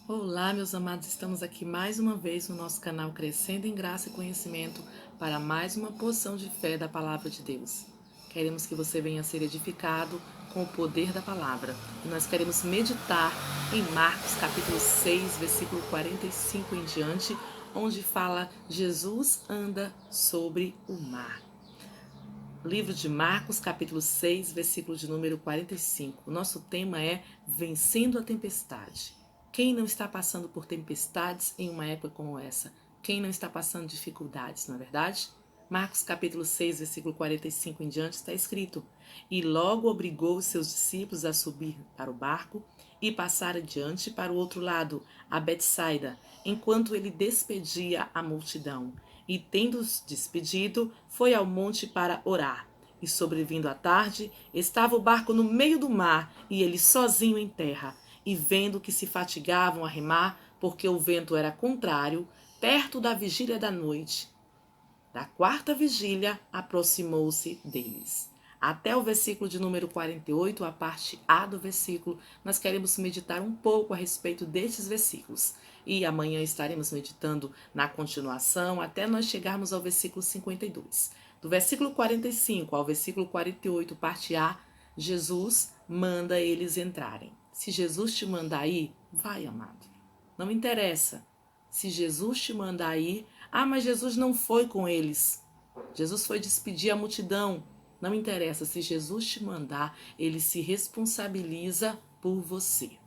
Olá, meus amados, estamos aqui mais uma vez no nosso canal Crescendo em Graça e Conhecimento para mais uma porção de fé da Palavra de Deus. Queremos que você venha ser edificado com o poder da palavra. E nós queremos meditar em Marcos capítulo 6, versículo 45 em diante, onde fala Jesus anda sobre o mar. Livro de Marcos, capítulo 6, versículo de número 45. O nosso tema é Vencendo a Tempestade. Quem não está passando por tempestades em uma época como essa? Quem não está passando dificuldades, não é verdade? Marcos, capítulo 6, versículo 45 em diante, está escrito: E logo obrigou os seus discípulos a subir para o barco e passar adiante para o outro lado, a Betsaida, enquanto ele despedia a multidão. E, tendo-os despedido, foi ao monte para orar. E, sobrevindo à tarde, estava o barco no meio do mar, e ele sozinho em terra. E, vendo que se fatigavam a remar, porque o vento era contrário, perto da vigília da noite, da quarta vigília, aproximou-se deles. Até o versículo de número 48, a parte A do versículo, nós queremos meditar um pouco a respeito destes versículos. E amanhã estaremos meditando na continuação até nós chegarmos ao versículo 52. Do versículo 45 ao versículo 48, parte A, Jesus manda eles entrarem. Se Jesus te mandar ir, vai, amado. Não interessa. Se Jesus te mandar ir, mas Jesus não foi com eles. Jesus foi despedir a multidão. Não interessa, se Jesus te mandar, ele se responsabiliza por você.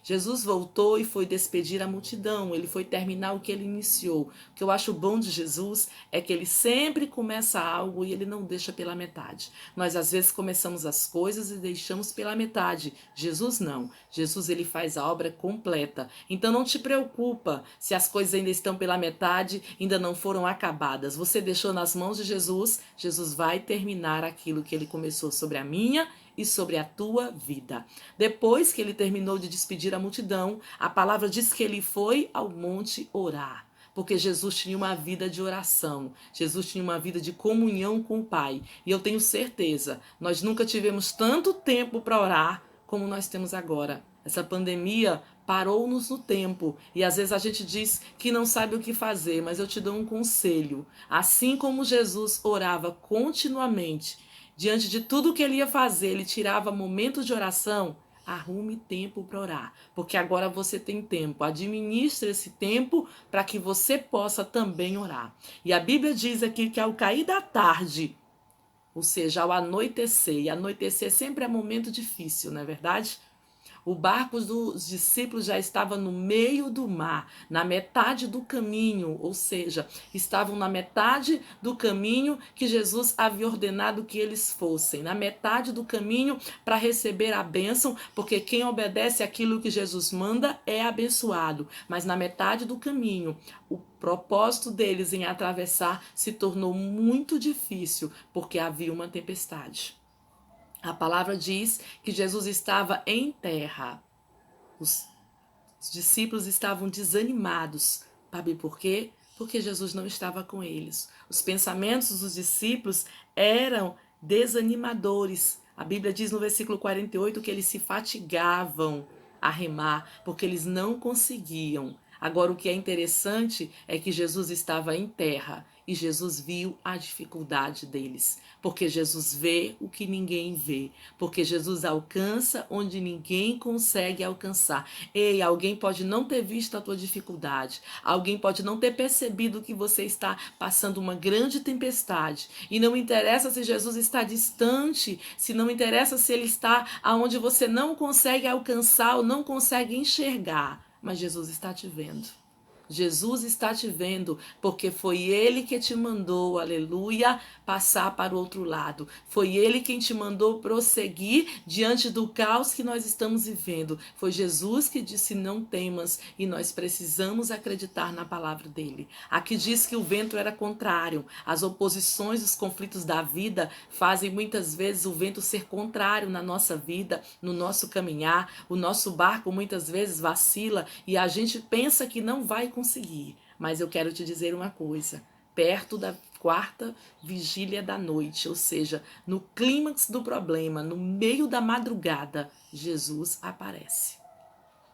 Jesus voltou e foi despedir a multidão, ele foi terminar o que ele iniciou. O que eu acho bom de Jesus é que ele sempre começa algo e ele não deixa pela metade. Nós às vezes começamos as coisas e deixamos pela metade. Jesus não. Jesus ele faz a obra completa. Então não te preocupa se as coisas ainda estão pela metade, ainda não foram acabadas. Você deixou nas mãos de Jesus, Jesus vai terminar aquilo que ele começou sobre a minha e sobre a tua vida. Depois que ele terminou de despedir a multidão, a palavra diz que ele foi ao monte orar. Porque Jesus tinha uma vida de oração, Jesus tinha uma vida de comunhão com o Pai. E eu tenho certeza, nós nunca tivemos tanto tempo para orar como nós temos agora. Essa pandemia parou-nos no tempo e às vezes a gente diz que não sabe o que fazer, mas eu te dou um conselho. Assim como Jesus orava continuamente, diante de tudo que ele ia fazer, ele tirava momentos de oração. Arrume tempo para orar, porque agora você tem tempo. Administre esse tempo para que você possa também orar. E a Bíblia diz aqui que ao cair da tarde, ou seja, ao anoitecer, e anoitecer sempre é momento difícil, não é verdade? O barco dos discípulos já estava no meio do mar, na metade do caminho, ou seja, estavam na metade do caminho que Jesus havia ordenado que eles fossem, na metade do caminho para receber a bênção, porque quem obedece aquilo que Jesus manda é abençoado, mas na metade do caminho, o propósito deles em atravessar se tornou muito difícil, porque havia uma tempestade. A palavra diz que Jesus estava em terra. Os discípulos estavam desanimados. Sabe por quê? Porque Jesus não estava com eles. Os pensamentos dos discípulos eram desanimadores. A Bíblia diz no versículo 48 que eles se fatigavam a remar, porque eles não conseguiam. Agora, o que é interessante é que Jesus estava em terra e Jesus viu a dificuldade deles, porque Jesus vê o que ninguém vê, porque Jesus alcança onde ninguém consegue alcançar. Ei, alguém pode não ter visto a tua dificuldade, alguém pode não ter percebido que você está passando uma grande tempestade, e não interessa se Jesus está distante, se não interessa se ele está aonde você não consegue alcançar ou não consegue enxergar, mas Jesus está te vendo. Jesus está te vendo, porque foi Ele que te mandou, aleluia, passar para o outro lado. Foi Ele quem te mandou prosseguir diante do caos que nós estamos vivendo. Foi Jesus que disse: não temas, e nós precisamos acreditar na palavra dele. Aqui diz que o vento era contrário. As oposições, os conflitos da vida fazem muitas vezes o vento ser contrário na nossa vida, no nosso caminhar. O nosso barco muitas vezes vacila e a gente pensa que não vai conseguir. Mas eu quero te dizer uma coisa: perto da quarta vigília da noite, ou seja, no clímax do problema, no meio da madrugada, Jesus aparece.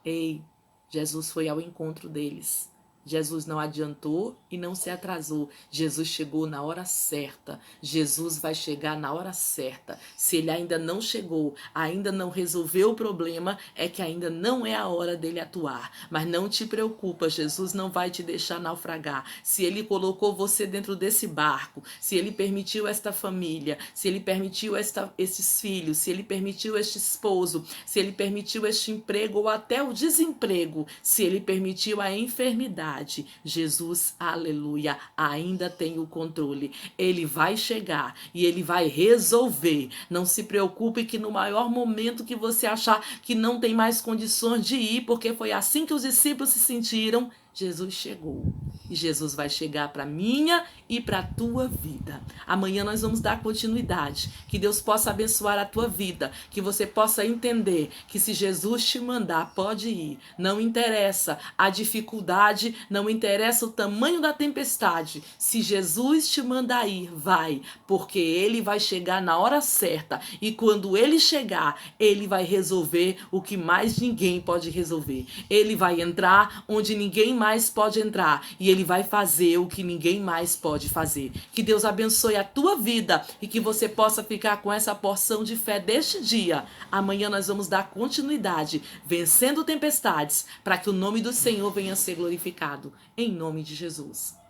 Ei, Jesus foi ao encontro deles. Jesus não adiantou e não se atrasou. Jesus chegou na hora certa. Jesus vai chegar na hora certa. Se ele ainda não chegou, ainda não resolveu o problema, é que ainda não é a hora dele atuar. Mas não te preocupa, Jesus não vai te deixar naufragar. Se ele colocou você dentro desse barco, se ele permitiu esta família, se ele permitiu esses filhos, se ele permitiu este esposo, se ele permitiu este emprego ou até o desemprego, se ele permitiu a enfermidade, Jesus, aleluia, ainda tem o controle. Ele vai chegar e ele vai resolver. Não se preocupe que no maior momento que você achar que não tem mais condições de ir, porque foi assim que os discípulos se sentiram, Jesus chegou. E Jesus vai chegar para minha e para a tua vida. Amanhã nós vamos dar continuidade. Que Deus possa abençoar a tua vida. Que você possa entender que se Jesus te mandar, pode ir. Não interessa a dificuldade, não interessa o tamanho da tempestade. Se Jesus te mandar ir, vai. Porque ele vai chegar na hora certa. E quando ele chegar, ele vai resolver o que mais ninguém pode resolver. Ele vai entrar onde ninguém mais pode entrar. E ele vai fazer o que ninguém mais pode fazer. Que Deus abençoe a tua vida e que você possa ficar com essa porção de fé deste dia. Amanhã nós vamos dar continuidade, vencendo tempestades, para que o nome do Senhor venha a ser glorificado. Em nome de Jesus.